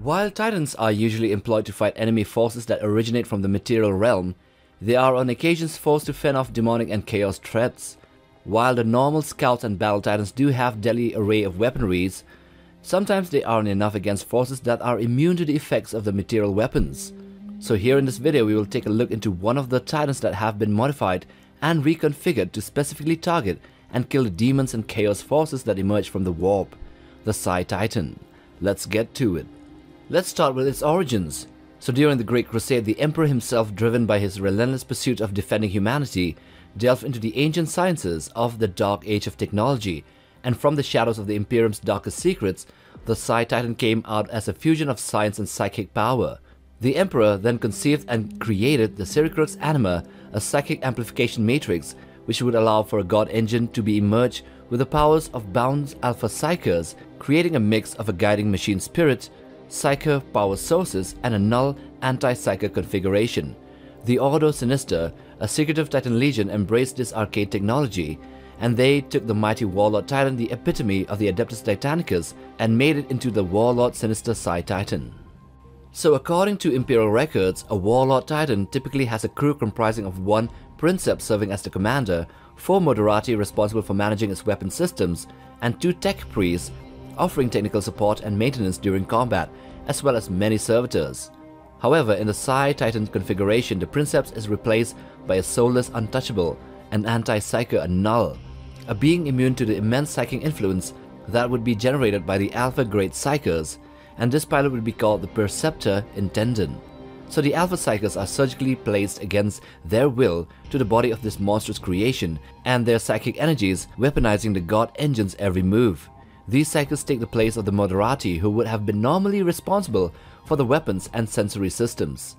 While Titans are usually employed to fight enemy forces that originate from the material realm, they are on occasions forced to fend off demonic and chaos threats. While the normal scouts and battle Titans do have deadly array of weaponries, sometimes they aren't enough against forces that are immune to the effects of the material weapons. So here in this video we will take a look into one of the Titans that have been modified and reconfigured to specifically target and kill the demons and chaos forces that emerge from the warp, the Psi-Titan. Let's get to it. Let's start with its origins. So during the Great Crusade, the Emperor himself, driven by his relentless pursuit of defending humanity, delved into the ancient sciences of the Dark Age of technology, and from the shadows of the Imperium's darkest secrets, the Psi-Titan came out as a fusion of science and psychic power. The Emperor then conceived and created the Ciricrux Anima, a psychic amplification matrix which would allow for a god engine to be emerged with the powers of bound alpha psykers, creating a mix of a guiding machine spirit, psyker power sources, and a null anti-psyker configuration. The Ordo Sinister, a secretive Titan legion, embraced this arcane technology, and they took the mighty Warlord Titan, the epitome of the Adeptus Titanicus, and made it into the Warlord-Sinister Psi-Titan. So according to Imperial records, a Warlord Titan typically has a crew comprising of one princeps serving as the commander, 4 moderati responsible for managing its weapon systems, and 2 tech priests offering technical support and maintenance during combat, as well as many servitors. However, in the Psi-Titan configuration, the princeps is replaced by a soulless untouchable, an anti-psyker, a null, a being immune to the immense psychic influence that would be generated by the alpha-grade psykers, and this pilot would be called the Perceptor Intendant. So the alpha psykers are surgically placed against their will to the body of this monstrous creation, and their psychic energies weaponizing the god engine's every move. These psykers take the place of the moderati who would have been normally responsible for the weapons and sensory systems.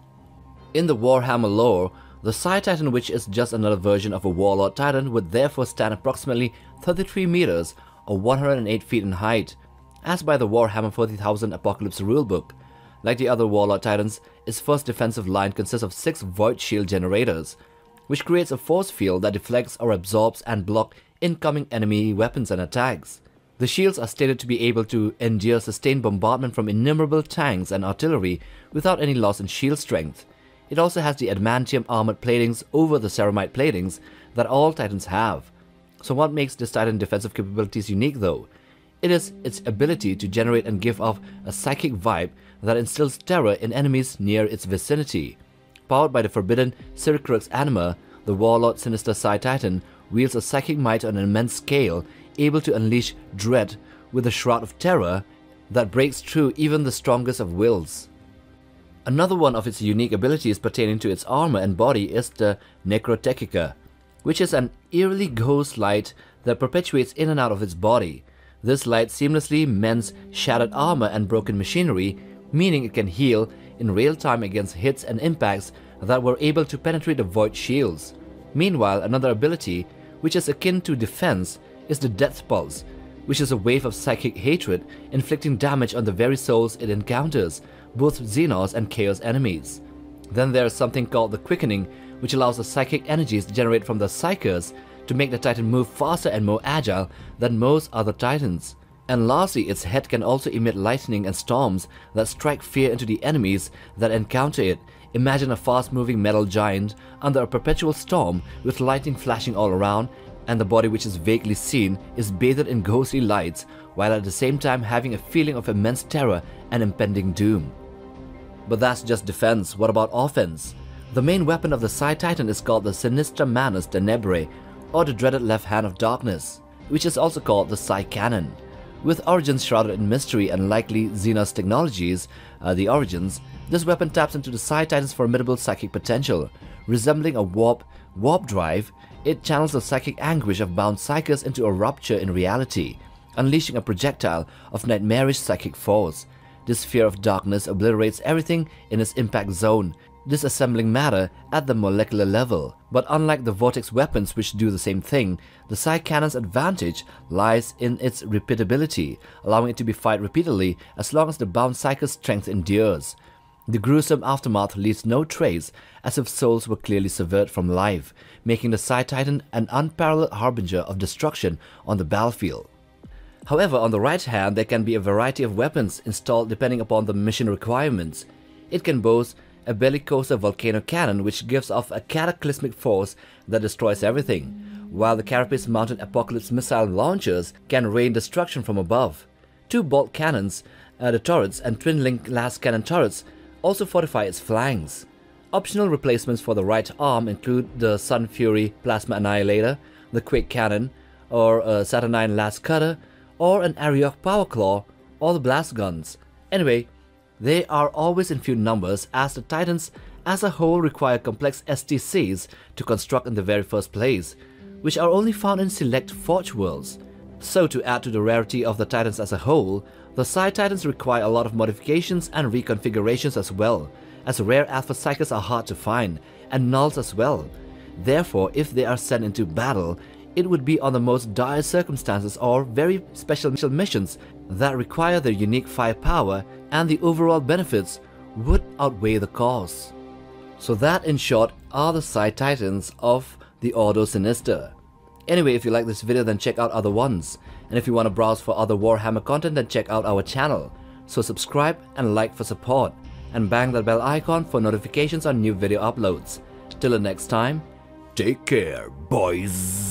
In the Warhammer lore, the Psi-Titan, which is just another version of a Warlord Titan, would therefore stand approximately 33 meters or 108 feet in height, as by the Warhammer 40,000 Apocalypse rulebook. Like the other Warlord Titans, its first defensive line consists of 6 void shield generators, which creates a force field that deflects or absorbs and blocks incoming enemy weapons and attacks. The shields are stated to be able to endure sustained bombardment from innumerable tanks and artillery without any loss in shield strength. It also has the adamantium armored platings over the ceramite platings that all Titans have. So what makes this Titan defensive capabilities unique though? It is its ability to generate and give off a psychic vibe that instills terror in enemies near its vicinity. Powered by the forbidden Ciricrux Anima, the Warlord-Sinister Psi-Titan wields a psychic might on an immense scale, able to unleash dread with a Shroud of Terror that breaks through even the strongest of wills. Another one of its unique abilities pertaining to its armor and body is the Necrotechica, which is an eerily ghost light that perpetuates in and out of its body. This light seamlessly mends shattered armor and broken machinery, meaning it can heal in real time against hits and impacts that were able to penetrate the void shields. Meanwhile, another ability, which is akin to defense, is the Death Pulse, which is a wave of psychic hatred inflicting damage on the very souls it encounters, both Xenos and Chaos enemies. Then there is something called the Quickening, which allows the psychic energies generated from the Psykers to make the Titan move faster and more agile than most other Titans. And lastly, its head can also emit lightning and storms that strike fear into the enemies that encounter it. Imagine a fast-moving metal giant under a perpetual storm with lightning flashing all around, and the body, which is vaguely seen, is bathed in ghostly lights, while at the same time having a feeling of immense terror and impending doom. But that's just defense. What about offense? The main weapon of the Psi-Titan is called the Sinistra Manus Tenebrae, or the dreaded left hand of darkness, which is also called the Psi-Cannon. With origins shrouded in mystery and likely Xenos technologies, the origins, this weapon taps into the Psi-Titan's formidable psychic potential. Resembling a warp drive, it channels the psychic anguish of bound psykers into a rupture in reality, unleashing a projectile of nightmarish psychic force. This sphere of darkness obliterates everything in its impact zone, disassembling matter at the molecular level. But unlike the vortex weapons which do the same thing, the Psi-Cannon's advantage lies in its repeatability, allowing it to be fired repeatedly as long as the bound psyker's strength endures. The gruesome aftermath leaves no trace, as if souls were clearly severed from life, making the Psi-Titan an unparalleled harbinger of destruction on the battlefield. However, on the right hand, there can be a variety of weapons installed depending upon the mission requirements. It can boast a bellicosa volcano cannon which gives off a cataclysmic force that destroys everything, while the carapace mounted apocalypse missile launchers can rain destruction from above. 2 bolt cannons, the turrets, and twin-link las cannon turrets also fortify its flanks. Optional replacements for the right arm include the Sun Fury Plasma Annihilator, the Quake Cannon, or a Saturnine Las Cutter, or an Ariok Power Claw, or the Blast Guns. Anyway, they are always in few numbers as the Titans as a whole require complex STCs to construct in the very first place, which are only found in select Forge worlds. So to add to the rarity of the Titans as a whole, the Psi-Titans require a lot of modifications and reconfigurations as well, as rare alpha psykers are hard to find, and nulls as well. Therefore, if they are sent into battle, it would be on the most dire circumstances or very special missions that require their unique firepower, and the overall benefits would outweigh the costs. So that in short are the Psi-Titans of the Ordo Sinister. Anyway, if you like this video, then check out other ones, and if you want to browse for other Warhammer content, then check out our channel. So subscribe and like for support, and bang that bell icon for notifications on new video uploads. Till the next time, take care, boys.